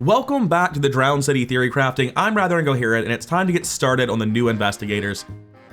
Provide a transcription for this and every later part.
Welcome back to the Drowned City Theorycrafting. I'm rather incoherent, and it's time to get started on the new investigators.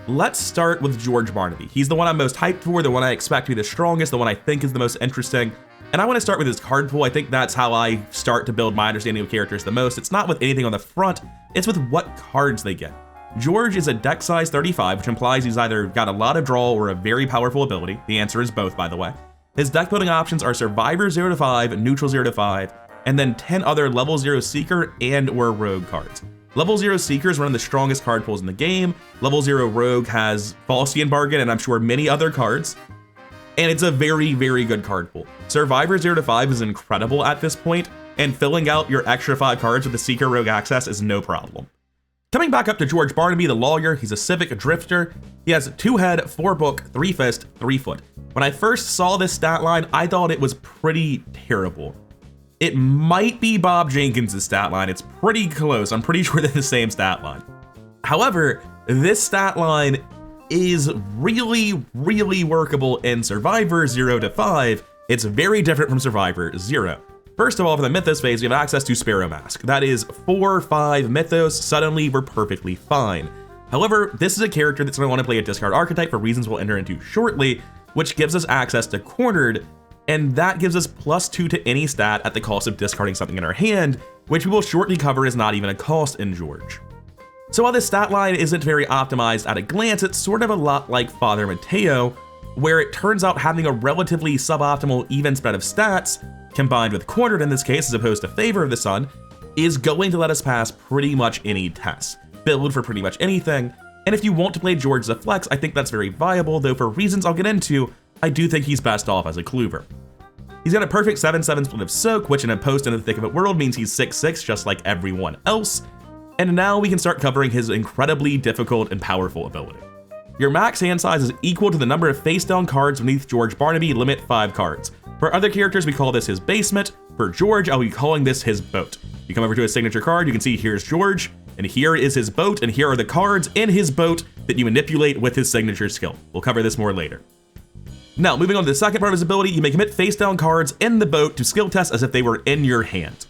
Let's start with George Barnaby. He's the one I'm most hyped for, the one I expect to be the strongest, the one I think is the most interesting. And I want to start with his card pool. I think that's how I start to build my understanding of characters the most. It's not with anything on the front, it's with what cards they get. George is a deck size 35, which implies he's either got a lot of draw or a very powerful ability. The answer is both, by the way. His deck building options are Survivor 0 to 5, Neutral 0 to 5, and then 10 other level 0 Seeker and or Rogue cards. Level 0 Seeker is one of the strongest card pools in the game. Level 0 Rogue has Faustian Bargain and I'm sure many other cards. And it's a very, very good card pool. Survivor 0 to 5 is incredible at this point, and filling out your extra 5 cards with the Seeker Rogue access is no problem. Coming back up to George Barnaby, the lawyer, he's a civic drifter. He has 2 head, 4 book, 3 fist, 3 foot. When I first saw this stat line, I thought it was pretty terrible. It might be Bob Jenkins' stat line. It's pretty close. I'm pretty sure they're the same stat line. However, this stat line is really, really workable in Survivor 0 to 5. It's very different from Survivor 0. First of all, for the Mythos phase, we have access to Sparrow Mask. That is 4 or 5 Mythos. Suddenly, we're perfectly fine. However, this is a character that's going to want to play a discard archetype for reasons we'll enter into shortly, which gives us access to Cornered, and that gives us +2 to any stat at the cost of discarding something in our hand, which we will shortly cover is not even a cost in George. So while this stat line isn't very optimized at a glance, it's sort of a lot like Father Mateo, where it turns out having a relatively suboptimal even spread of stats, combined with Cornered in this case as opposed to Favor of the Sun, is going to let us pass pretty much any test, build for pretty much anything, and if you want to play George as a flex, I think that's very viable, though for reasons I'll get into, I do think he's best off as a Kluver. He's got a perfect 7/7 split of Soak, which in a post in the thick of it world means he's 6/6 just like everyone else, and now we can start covering his incredibly difficult and powerful ability. Your max hand size is equal to the number of face-down cards beneath George Barnaby, limit 5 cards. For other characters, we call this his basement. For George, I'll be calling this his boat. You come over to his signature card, you can see here's George, and here is his boat, and here are the cards in his boat that you manipulate with his signature skill. We'll cover this more later. Now, moving on to the second part of his ability, you may commit face-down cards in the boat to skill test as if they were in your hand.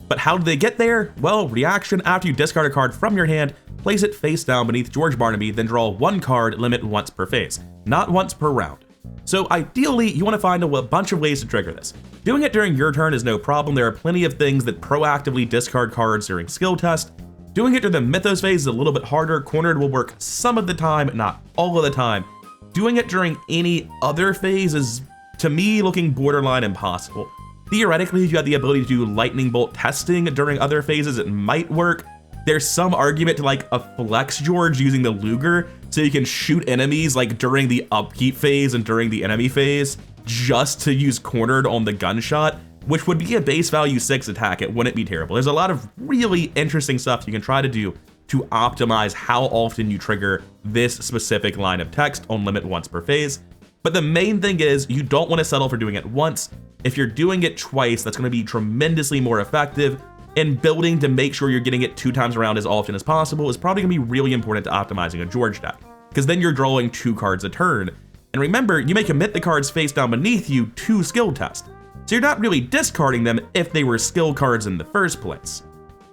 But how do they get there? Well, reaction, after you discard a card from your hand, place it face down beneath George Barnaby, then draw 1 card, limit once per phase, not once per round. So ideally, you want to find a bunch of ways to trigger this. Doing it during your turn is no problem. There are plenty of things that proactively discard cards during skill test. Doing it during the Mythos phase is a little bit harder. Cornered will work some of the time, not all of the time. Doing it during any other phase is, to me, looking borderline impossible. Theoretically, if you had the ability to do lightning bolt testing during other phases, it might work. There's some argument to like a flex George using the Luger so you can shoot enemies like during the upkeep phase and during the enemy phase just to use Cornered on the gunshot, which would be a base value 6 attack. It wouldn't be terrible. There's a lot of really interesting stuff you can try to do to optimize how often you trigger this specific line of text on limit once per phase. But the main thing is you don't want to settle for doing it once. If you're doing it twice, that's going to be tremendously more effective, and building to make sure you're getting it 2 times around as often as possible is probably going to be really important to optimizing a George deck, because then you're drawing 2 cards a turn. And remember, you may commit the cards face down beneath you to skill test, so you're not really discarding them if they were skill cards in the first place.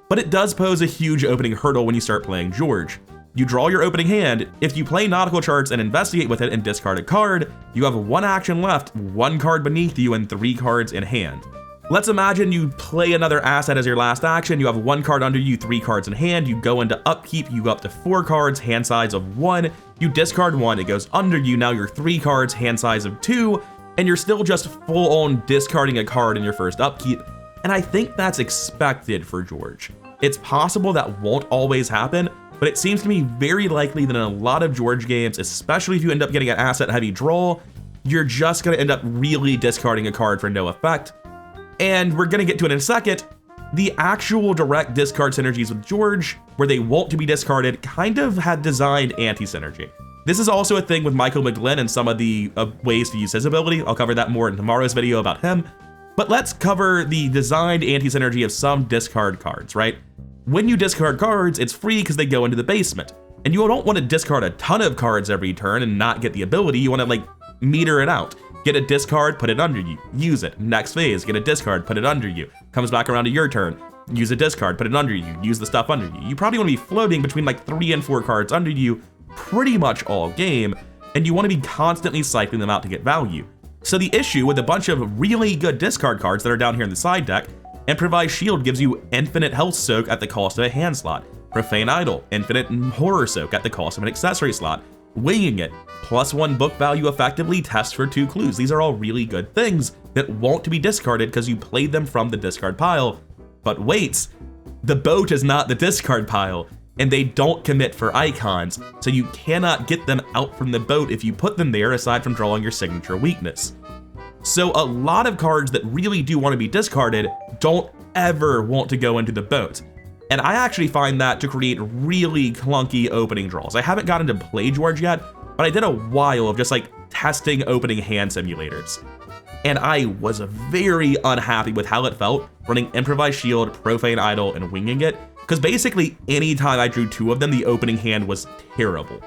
But it does pose a huge opening hurdle when you start playing George. You draw your opening hand. If you play nautical charts and investigate with it and discard a card, you have 1 action left, 1 card beneath you, and 3 cards in hand. Let's imagine you play another asset as your last action. You have 1 card under you, 3 cards in hand. You go into upkeep, you go up to 4 cards, hand size of 1. You discard 1, it goes under you. Now you're 3 cards, hand size of 2, and you're still just full on discarding a card in your first upkeep. And I think that's expected for George. It's possible that won't always happen, but it seems to me very likely that in a lot of George games, especially if you end up getting an asset heavy draw, you're just going to end up really discarding a card for no effect. And we're going to get to it in a second. The actual direct discard synergies with George, where they want to be discarded, kind of had designed anti-synergy. This is also a thing with Michael McGlynn and some of the ways to use his ability. I'll cover that more in tomorrow's video about him. But let's cover the designed anti-synergy of some discard cards, right? When you discard cards, it's free because they go into the basement. And you don't want to discard a ton of cards every turn and not get the ability. You want to like meter it out. Get a discard, put it under you, use it. Next phase, get a discard, put it under you. Comes back around to your turn. use a discard, put it under you, use the stuff under you. You probably want to be floating between like 3 and 4 cards under you pretty much all game, and you want to be constantly cycling them out to get value. So the issue with a bunch of really good discard cards that are down here in the side deck, Improvised Shield gives you infinite health soak at the cost of a hand slot. Profane Idol, infinite horror soak at the cost of an accessory slot. Winging It, +1 book value effectively tests for 2 clues. These are all really good things that want to be discarded because you played them from the discard pile. But wait, the boat is not the discard pile, and they don't commit for icons, so you cannot get them out from the boat if you put them there aside from drawing your signature weakness. So a lot of cards that really do want to be discarded don't ever want to go into the boat. And I actually find that to create really clunky opening draws. I haven't gotten to play George yet, but I did a while of just like testing opening hand simulators. And I was very unhappy with how it felt running Improvised Shield, Profane Idol, and Winging It, because basically anytime I drew 2 of them, the opening hand was terrible.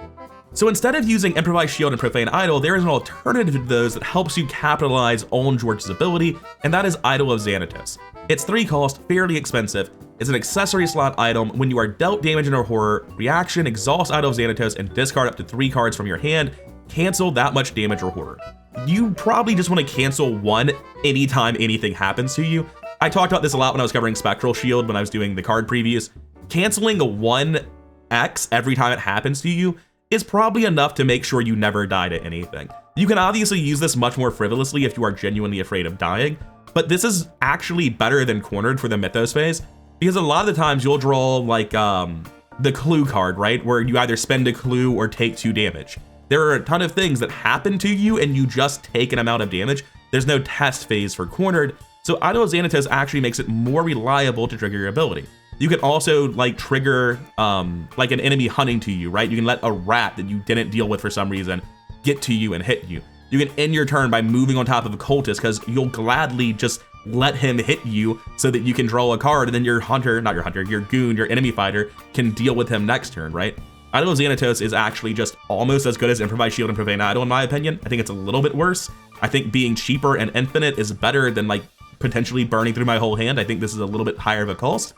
So instead of using Improvised Shield and Profane Idol, there is an alternative to those that helps you capitalize on George's ability, and that is Idol of Xanatos. It's 3 cost, fairly expensive. It's an accessory slot item. When you are dealt damage in a horror reaction, exhaust Idol of Xanatos and discard up to 3 cards from your hand, cancel that much damage or horror. You probably just want to cancel 1 anytime anything happens to you. I talked about this a lot when I was covering Spectral Shield when I was doing the card previews. Canceling a 1x every time it happens to you is probably enough to make sure you never die to anything. You can obviously use this much more frivolously if you are genuinely afraid of dying, but this is actually better than Cornered for the Mythos phase, because a lot of the times you'll draw like the clue card, right? Where you either spend a clue or take 2 damage. There are a ton of things that happen to you and you just take an amount of damage. There's no test phase for Cornered, so Idol of Xanatos actually makes it more reliable to trigger your ability. You can also like trigger like an enemy hunting to you, right? You can let a rat that you didn't deal with for some reason get to you and hit you. You can end your turn by moving on top of a cultist because you'll gladly just let him hit you so that you can draw a card, and then your hunter, not your hunter, your goon, your enemy fighter can deal with him next turn, right? Idol of Xanatos is actually just almost as good as Improvised Shield and Profane Idol in my opinion. I think it's a little bit worse. I think being cheaper and infinite is better than like potentially burning through my whole hand. I think this is a little bit higher of a cost,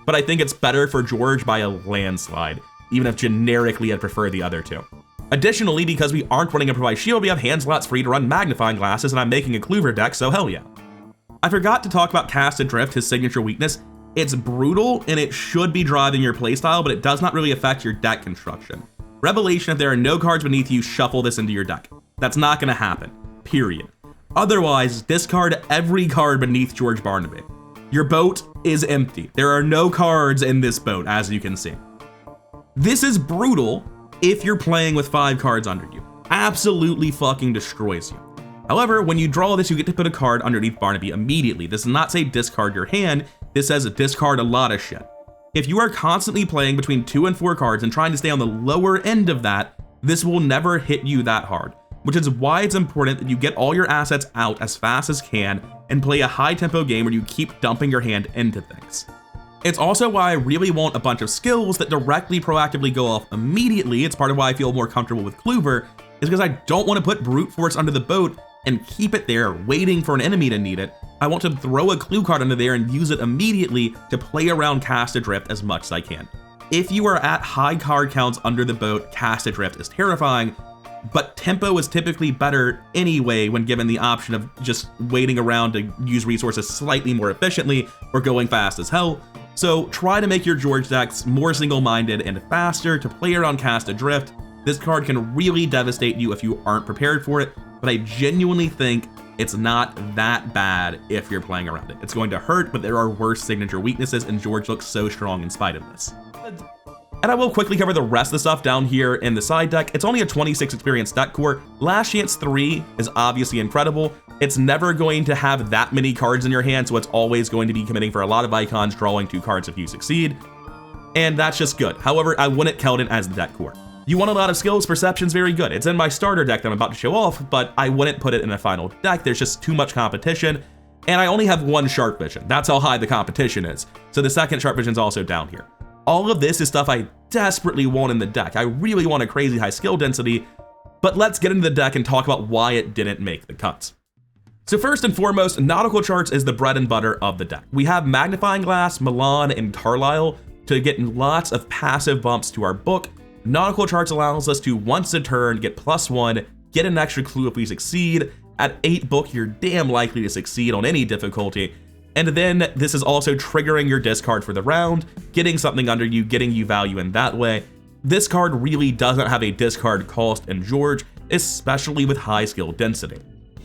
but I think it's better for George by a landslide, even if generically I'd prefer the other 2. Additionally, because we aren't running Improvised Shield, we have hand slots free to run Magnifying Glasses, and I'm making a Clover deck, so hell yeah. I forgot to talk about Cast Adrift, his signature weakness. It's brutal, and it should be driving your playstyle, but it does not really affect your deck construction. Revelation, if there are no cards beneath you, shuffle this into your deck. That's not gonna happen, period. Otherwise, discard every card beneath George Barnaby. Your boat is empty. There are no cards in this boat, as you can see. This is brutal if you're playing with 5 cards under you. Absolutely fucking destroys you. However, when you draw this, you get to put a card underneath Barnaby immediately. This does not say discard your hand. This says discard a lot of shit. If you are constantly playing between 2 and 4 cards and trying to stay on the lower end of that, this will never hit you that hard, which is why it's important that you get all your assets out as fast as can and play a high tempo game where you keep dumping your hand into things. It's also why I really want a bunch of skills that directly proactively go off immediately. It's part of why I feel more comfortable with Clover, is because I don't want to put brute force under the boat and keep it there waiting for an enemy to need it. I want to throw a clue card under there and use it immediately to play around Cast Adrift as much as I can. If you are at high card counts under the boat, Cast Adrift is terrifying, but tempo is typically better anyway when given the option of just waiting around to use resources slightly more efficiently or going fast as hell. So try to make your George decks more single-minded and faster to play around Cast Adrift. This card can really devastate you if you aren't prepared for it, but I genuinely think it's not that bad if you're playing around it. It's going to hurt, but there are worse signature weaknesses, and George looks so strong in spite of this. And I will quickly cover the rest of the stuff down here in the side deck. It's only a 26 experience deck core. Last Chance 3 is obviously incredible. It's never going to have that many cards in your hand, so it's always going to be committing for a lot of icons, drawing 2 cards if you succeed. And that's just good. However, I wouldn't count it as the deck core. You want a lot of skills, Perception's very good. It's in my starter deck that I'm about to show off, but I wouldn't put it in a final deck. There's just too much competition, and I only have 1 Sharp Vision. That's how high the competition is. So the second Sharp Vision's also down here. All of this is stuff I desperately want in the deck. I really want a crazy high skill density, but let's get into the deck and talk about why it didn't make the cuts. So first and foremost, nautical charts is the bread and butter of the deck. We have Magnifying Glass, Milan, and Carlisle to get lots of passive bumps to our book. Nautical charts allows us to once a turn get +1, get an extra clue if we succeed. At 8 book, you're damn likely to succeed on any difficulty. And then this is also triggering your discard for the round, getting something under you, getting you value in that way. This card really doesn't have a discard cost in George, especially with high skill density.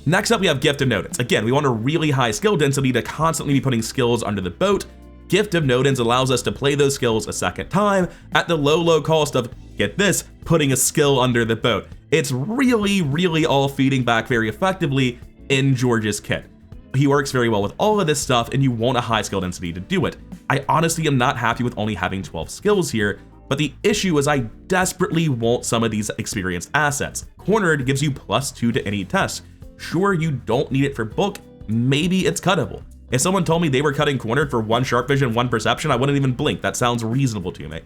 Next up, we have Gift of Nodens. Again, we want a really high skill density to constantly be putting skills under the boat. Gift of Nodens allows us to play those skills a second time at the low cost of, get this, putting a skill under the boat. It's really all feeding back very effectively in George's kit. He works very well with all of this stuff, and you want a high skill density to do it. I honestly am not happy with only having 12 skills here, but the issue is I desperately want some of these experienced assets. Cornered gives you +2 to any test. Sure, you don't need it for book, maybe it's cuttable. If someone told me they were cutting Cornered for 1 sharp vision, 1 perception, I wouldn't even blink. That sounds reasonable to me.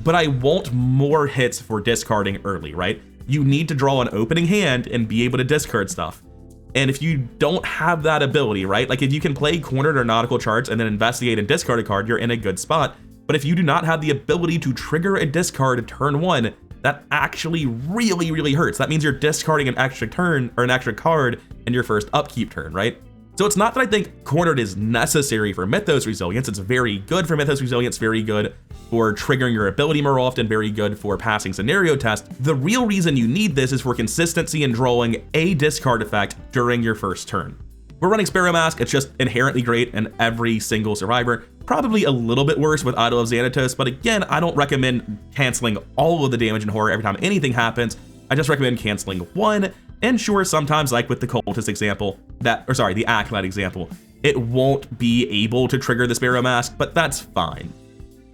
But I want more hits for discarding early, right? You need to draw an opening hand and be able to discard stuff. And if you don't have that ability, right? Like if you can play Cornered or nautical charts and then investigate and discard a card, you're in a good spot. But if you do not have the ability to trigger a discard at turn 1, that actually really hurts. That means you're discarding an extra turn or an extra card in your first upkeep turn, right? So it's not that I think Cornered is necessary for Mythos Resilience. It's very good for Mythos Resilience, very good for triggering your ability more often, very good for passing scenario test. The real reason you need this is for consistency in drawing a discard effect during your first turn. We're running Sparrow Mask. It's just inherently great in every single survivor. Probably a little bit worse with Idol of Xanatos, but again, I don't recommend canceling all of the damage and horror every time anything happens. I just recommend canceling 1. And sure, sometimes like with the Cultist example, the Acolyte example, it won't be able to trigger the Sparrow Mask, but that's fine.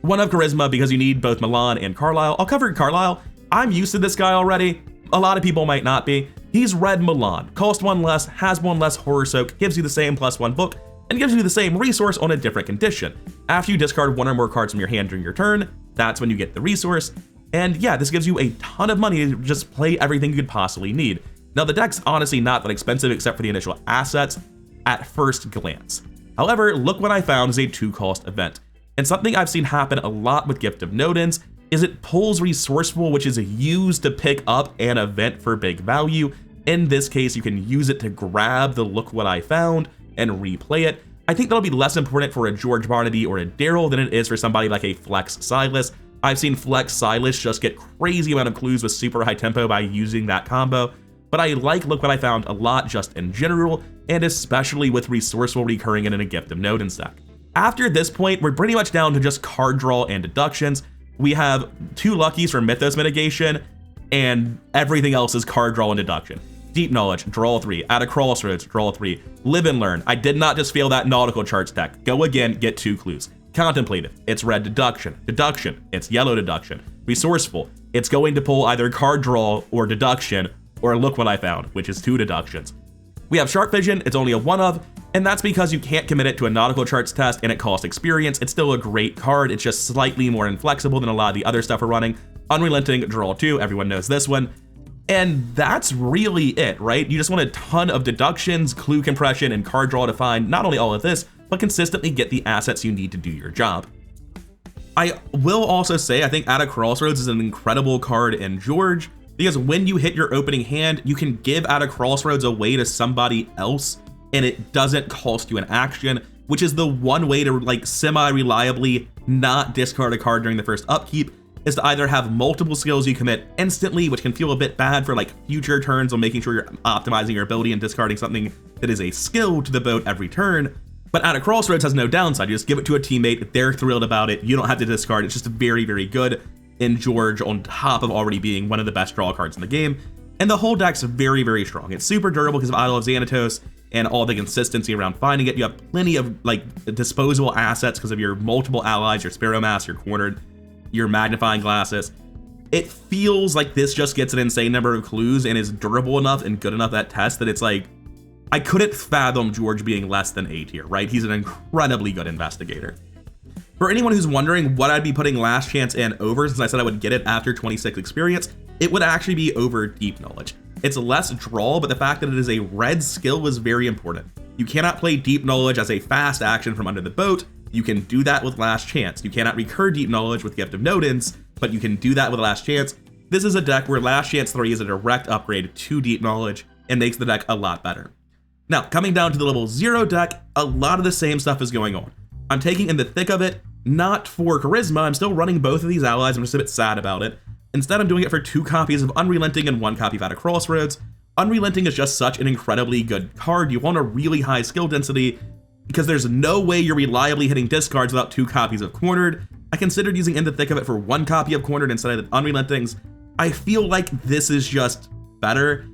1 of Charisma because you need both Milan and Carlisle. I'll cover Carlisle. I'm used to this guy already. A lot of people might not be. He's red Milan, cost 1 less, has 1 less horror soak, gives you the same +1 book, and gives you the same resource on a different condition. After you discard 1 or more cards from your hand during your turn, that's when you get the resource. And yeah, this gives you a ton of money to just play everything you could possibly need. Now the deck's honestly not that expensive except for the initial assets at first glance. However, look what I found is a 2-cost event. And something I've seen happen a lot with Gift of Nodens is it pulls Resourceful, which is used to pick up an event for big value. In this case, you can use it to grab the look what I found and replay it. I think that'll be less important for a George Barnaby or a Daryl than it is for somebody like a Flex Silas. I've seen Flex Silas just get crazy amount of clues with super high tempo by using that combo. But I like look what I found a lot just in general, and especially with Resourceful recurring in a Gift of Nodens deck. After this point, we're pretty much down to just card draw and deductions. We have 2 Luckies for Mythos mitigation, and everything else is card draw and deduction. Deep Knowledge, draw 3. At a Crossroads, draw 3. Live and Learn. I did not just fail that nautical charts deck. Go again, get 2 clues. Contemplative, it's red deduction. Deduction, it's yellow deduction. Resourceful, it's going to pull either card draw or deduction, or look what I found, which is 2 deductions. We have Sharp Vision, it's only a 1 of, and that's because you can't commit it to a nautical charts test and it costs experience. It's still a great card, it's just slightly more inflexible than a lot of the other stuff we're running. Unrelenting, draw 2, everyone knows this one. And that's really it, right? You just want a ton of deductions, clue compression, and card draw to find not only all of this, but consistently get the assets you need to do your job. I will also say I think At a Crossroads is an incredible card in George, because when you hit your opening hand, you can give At a Crossroads away to somebody else, and it doesn't cost you an action, which is the one way to like semi-reliably not discard a card during the first upkeep, is to either have multiple skills you commit instantly, which can feel a bit bad for like future turns on making sure you're optimizing your ability and discarding something that is a skill to the boat every turn. But At a Crossroads has no downside. You just give it to a teammate, they're thrilled about it, you don't have to discard. It's just very, very good in George on top of already being one of the best draw cards in the game. And the whole deck's very, very strong. It's super durable because of Idol of Xanatos and all the consistency around finding it. You have plenty of like disposable assets because of your multiple allies, your Sparrow Mask, your Cornered, your Magnifying Glasses. It feels like this just gets an insane number of clues and is durable enough and good enough at test that it's like, I couldn't fathom George being less than A tier, right? He's an incredibly good investigator. For anyone who's wondering what I'd be putting Last Chance in over, since I said I would get it after 26 experience, it would actually be over Deep Knowledge. It's less draw, but the fact that it is a red skill is very important. You cannot play Deep Knowledge as a fast action from under the boat. You can do that with Last Chance. You cannot recur Deep Knowledge with Gift of Nodens, but you can do that with Last Chance. This is a deck where Last Chance 3 is a direct upgrade to Deep Knowledge and makes the deck a lot better. Now, coming down to the level 0 deck, a lot of the same stuff is going on. I'm taking In the Thick of It, not for Charisma. I'm still running both of these allies. I'm just a bit sad about it. Instead, I'm doing it for 2 copies of Unrelenting and 1 copy of At a Crossroads. Unrelenting is just such an incredibly good card. You want a really high skill density because there's no way you're reliably hitting discards without 2 copies of Cornered. I considered using In the Thick of It for 1 copy of Cornered instead of Unrelentings. I feel like this is just better.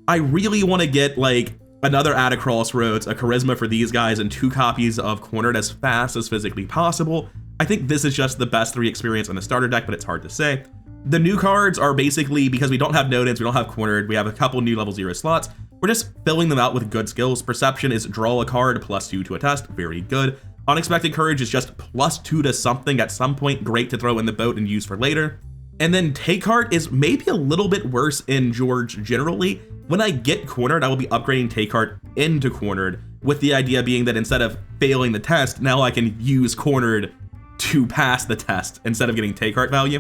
I really want to get like another At a Crossroads, a Charisma for these guys, and 2 copies of Cornered as fast as physically possible. I think this is just the best 3 experience on the starter deck, but it's hard to say. The new cards are basically, because we don't have Nodens, we don't have Cornered, we have a couple new level 0 slots, we're just filling them out with good skills. Perception is draw a card, +2 to a test, very good. Unexpected Courage is just +2 to something at some point, great to throw in the boat and use for later. And then Take Heart is maybe a little bit worse in George generally. When I get Cornered, I will be upgrading Take Heart into Cornered, with the idea being that instead of failing the test, now I can use Cornered to pass the test instead of getting Take Heart value.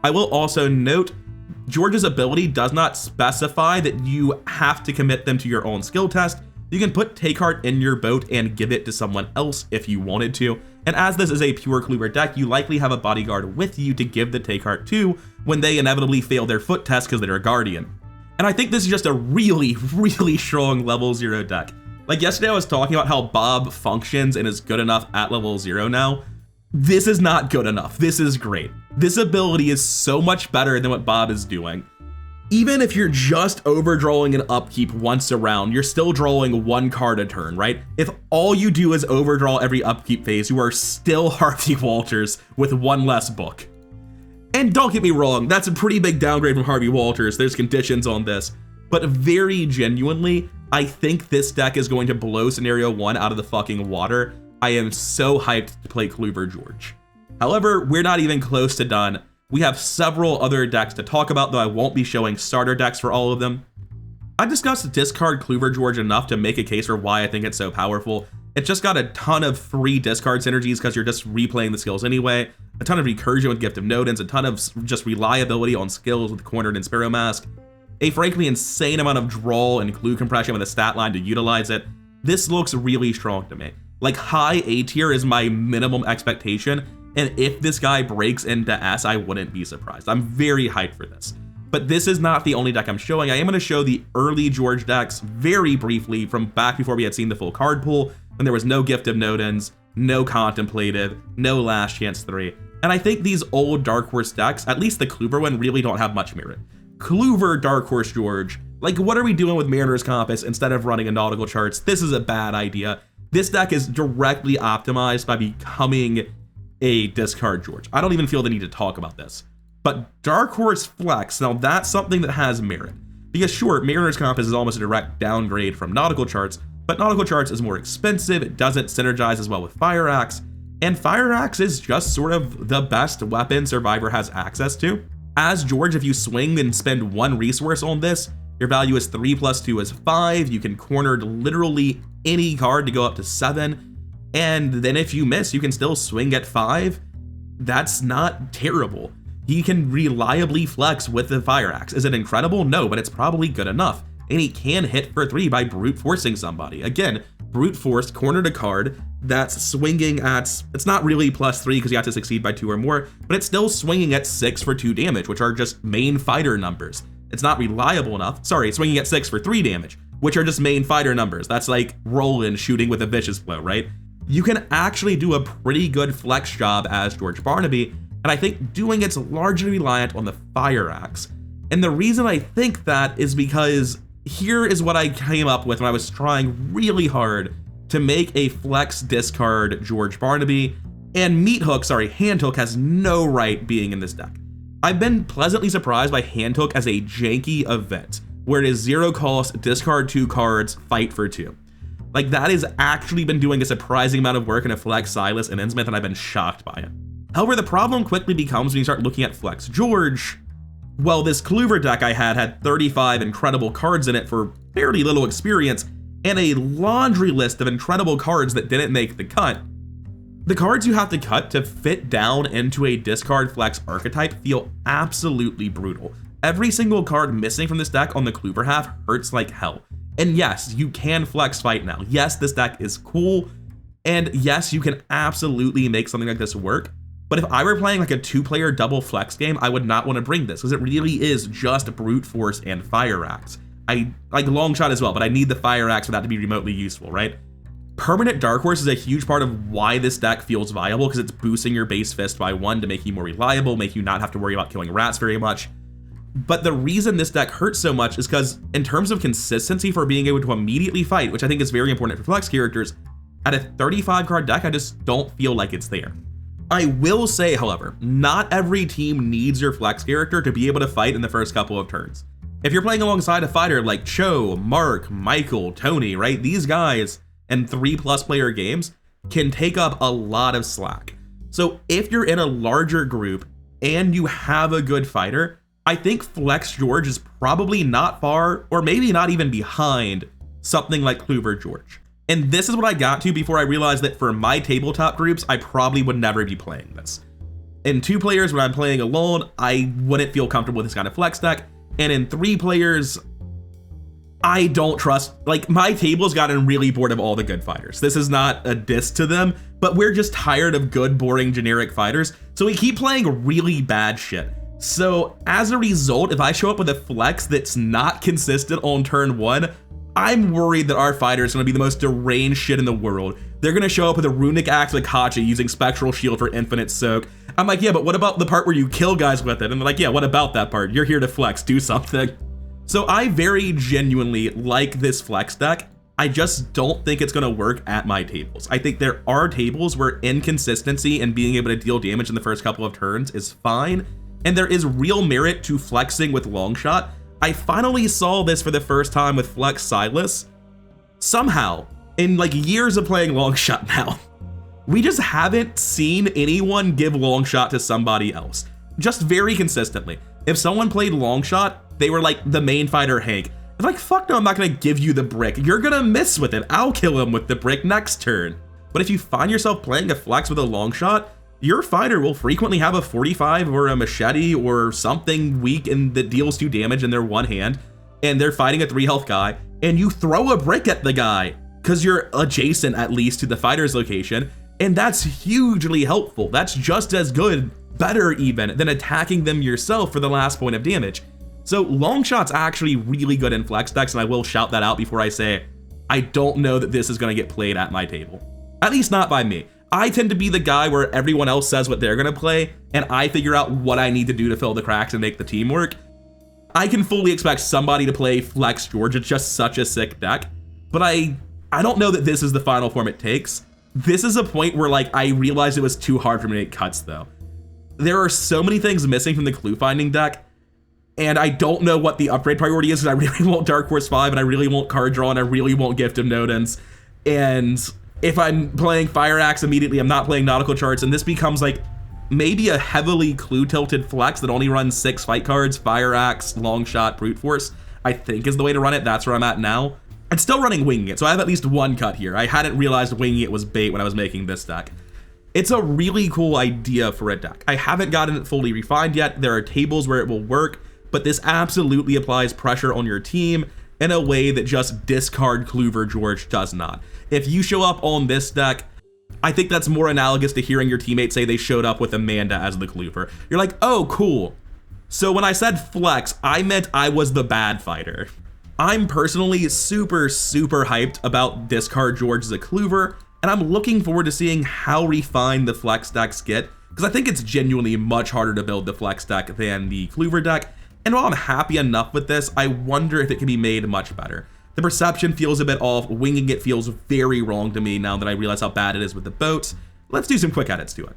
I will also note, George's ability does not specify that you have to commit them to your own skill test. You can put Take Heart in your boat and give it to someone else if you wanted to. And as this is a pure Kluber deck, you likely have a bodyguard with you to give the Take Heart to when they inevitably fail their foot test because they're a guardian. And I think this is just a really, really strong level 0 deck. Like yesterday I was talking about how Bob functions and is good enough at level 0 now. This is not good enough. This is great. This ability is so much better than what Bob is doing. Even if you're just overdrawing an upkeep once a round, you're still drawing 1 card a turn, right? If all you do is overdraw every upkeep phase, you are still Harvey Walters with 1 less book. And don't get me wrong, that's a pretty big downgrade from Harvey Walters. There's conditions on this, but very genuinely, I think this deck is going to blow Scenario 1 out of the fucking water. I am so hyped to play Kluber George. However, we're not even close to done. We have several other decks to talk about, though I won't be showing starter decks for all of them. I discussed discard Kluber George enough to make a case for why I think it's so powerful. It's just got a ton of free discard synergies because you're just replaying the skills anyway, a ton of recursion with Gift of Nodens, a ton of just reliability on skills with Cornered and Sparrow Mask, a frankly insane amount of draw and clue compression with a stat line to utilize it. This looks really strong to me. Like high A tier is my minimum expectation, and if this guy breaks into S, I wouldn't be surprised. I'm very hyped for this. But this is not the only deck I'm showing. I am going to show the early George decks very briefly from back before we had seen the full card pool, when there was no Gift of Nodens, no Contemplative, no Last Chance 3. And I think these old Dark Horse decks, at least the Kluber one, really don't have much merit. Kluber Dark Horse George, like what are we doing with Mariner's Compass instead of running a Nautical Charts? This is a bad idea. This deck is directly optimized by becoming a discard George. I don't even feel the need to talk about this. But Dark Horse Flex, now that's something that has merit. Because sure, Mariner's Compass is almost a direct downgrade from Nautical Charts, but Nautical Charts is more expensive, it doesn't synergize as well with Fire Axe, and Fire Axe is just sort of the best weapon Survivor has access to. As George, if you swing and spend 1 resource on this, your value is 3 + 2 is 5, you can corner literally any card to go up to 7, and then if you miss, you can still swing at 5. That's not terrible. He can reliably flex with the Fire Axe. Is it incredible? No, but it's probably good enough. And he can hit for 3 by brute forcing somebody. Again, brute force, cornered a card that's swinging at, it's not really +3 because you have to succeed by 2 or more, but it's still swinging at 6 for 2 damage, which are just main fighter numbers. It's not reliable enough. Sorry, it's swinging at 6 for 3 damage, which are just main fighter numbers. That's like Roland shooting with a vicious blow, right? You can actually do a pretty good flex job as George Barnaby, and I think doing it's largely reliant on the Fire Axe. And the reason I think that is because here is what I came up with when I was trying really hard to make a flex discard George Barnaby, and Handhook has no right being in this deck. I've been pleasantly surprised by Handhook as a janky event, where it is 0 cost, discard 2 cards, fight for 2. Like that has actually been doing a surprising amount of work in a flex Silas and Innsmouth, and I've been shocked by it. However, the problem quickly becomes when you start looking at flex George, Well, this Kluver deck I had 35 incredible cards in it for fairly little experience, and a laundry list of incredible cards that didn't make the cut. The cards you have to cut to fit down into a discard flex archetype feel absolutely brutal. Every single card missing from this deck on the Kluver half hurts like hell. And yes, you can flex fight now. Yes, this deck is cool. And yes, you can absolutely make something like this work. But if I were playing like a 2-player double flex game, I would not want to bring this because it really is just brute force and fire axe. I like long shot as well, but I need the fire axe for that to be remotely useful, right? Permanent Dark Horse is a huge part of why this deck feels viable because it's boosting your base fist by 1 to make you more reliable, make you not have to worry about killing rats very much. But the reason this deck hurts so much is because in terms of consistency for being able to immediately fight, which I think is very important for flex characters, at a 35 card deck, I just don't feel like it's there. I will say, however, not every team needs your flex character to be able to fight in the first couple of turns. If you're playing alongside a fighter like Cho, Mark, Michael, Tony, right? These guys in 3+ player games can take up a lot of slack. So if you're in a larger group and you have a good fighter, I think Flex George is probably not far, or maybe not even behind, something like Kluver George. And this is what I got to before I realized that for my tabletop groups, I probably would never be playing this. In 2 players, when I'm playing alone, I wouldn't feel comfortable with this kind of flex deck. And in 3 players, I don't trust, like my table's gotten really bored of all the good fighters. This is not a diss to them, but we're just tired of good, boring, generic fighters. So we keep playing really bad shit. So as a result, if I show up with a flex that's not consistent on turn 1, I'm worried that our fighter is going to be the most deranged shit in the world. They're going to show up with a Runic Axe Akachi using Spectral Shield for infinite soak. I'm like, yeah, but what about the part where you kill guys with it? And they're like, yeah, what about that part? You're here to flex, do something. So I very genuinely like this flex deck. I just don't think it's going to work at my tables. I think there are tables where inconsistency and being able to deal damage in the first couple of turns is fine. And there is real merit to flexing with Longshot. I finally saw this for the first time with Flex Silas. Somehow, in like years of playing Longshot now, we just haven't seen anyone give Longshot to somebody else. Just very consistently. If someone played Longshot, they were like the main fighter Hank. I'm like, fuck no, I'm not gonna give you the brick. You're gonna miss with it. I'll kill him with the brick next turn. But if you find yourself playing a Flex with a Longshot, your fighter will frequently have a 45 or a machete or something weak and that deals 2 damage in their one hand, and they're fighting a 3 health guy, and you throw a brick at the guy because you're adjacent at least to the fighter's location, and that's hugely helpful. That's just as good, better even, than attacking them yourself for the last point of damage. So Longshot's actually really good in flex decks, and I will shout that out before I say I don't know that this is going to get played at my table. At least not by me. I tend to be the guy where everyone else says what they're going to play, and I figure out what I need to do to fill the cracks and make the team work. I can fully expect somebody to play Flex George. It's just such a sick deck. But I don't know that this is the final form it takes. This is a point where like I realized it was too hard for me to make cuts though. There are so many things missing from the clue finding deck, and I don't know what the upgrade priority is because I really want Dark Horse 5 and I really want card draw and I really want Gift of Nodens. And if I'm playing Fire Axe immediately, I'm not playing Nautical Charts, and this becomes like maybe a heavily clue tilted flex that only runs 6 fight cards, Fire Axe, Long Shot, Brute Force, I think is the way to run it. That's where I'm at now. I'm still running Winging It, so I have at least 1 cut here. I hadn't realized Winging It was bait when I was making this deck. It's a really cool idea for a deck. I haven't gotten it fully refined yet. There are tables where it will work, but this absolutely applies pressure on your team in a way that just discard Kluver George does not. If you show up on this deck, I think that's more analogous to hearing your teammates say they showed up with Amanda as the Kluver. You're like, oh, cool. So when I said flex, I meant I was the bad fighter. I'm personally super hyped about discard George as a Kluver, and I'm looking forward to seeing how refined the flex decks get, because I think it's genuinely much harder to build the flex deck than the Kluver deck. And while I'm happy enough with this, I wonder if it can be made much better. The perception feels a bit off. Winging It feels very wrong to me now that I realize how bad it is with the boats. Let's do some quick edits to it.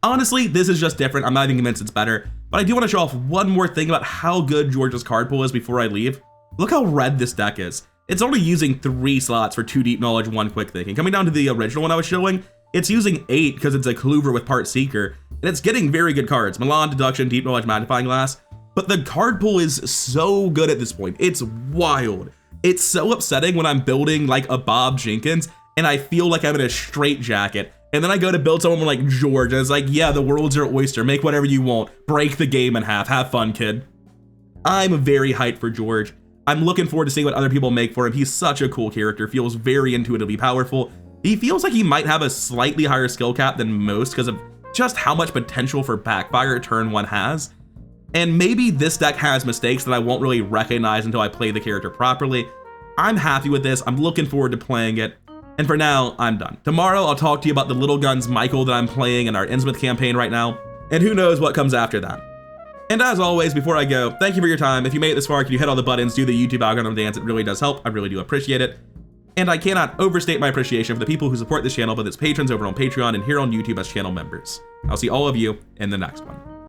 Honestly, this is just different. I'm not even convinced it's better, but I do want to show off one more thing about how good George's card pool is before I leave. Look how red this deck is. It's only using 3 slots for 2 Deep Knowledge, 1 Quick Thinking. Coming down to the original one I was showing, it's using 8 because it's a Kluver with part Seeker, and it's getting very good cards. Milan, Deduction, Deep Knowledge, Magnifying Glass. but the card pool is so good at this point. It's wild. It's so upsetting when I'm building like a Bob Jenkins and I feel like I'm in a straitjacket, and then I go to build someone like George and it's like, yeah, the world's your oyster, make whatever you want, break the game in half, have fun, kid. I'm very hyped for George. I'm looking forward to seeing what other people make for him. He's such a cool character, feels very intuitively powerful. He feels like he might have a slightly higher skill cap than most because of just how much potential for backfire turn 1 has. And maybe this deck has mistakes that I won't really recognize until I play the character properly. I'm happy with this. I'm looking forward to playing it. And for now, I'm done. Tomorrow, I'll talk to you about the Little Guns Michael that I'm playing in our Innsmouth campaign right now. And who knows what comes after that. And as always, before I go, thank you for your time. If you made it this far, can you hit all the buttons, do the YouTube algorithm dance? It really does help. I really do appreciate it. And I cannot overstate my appreciation for the people who support this channel, both as patrons over on Patreon and here on YouTube as channel members. I'll see all of you in the next one.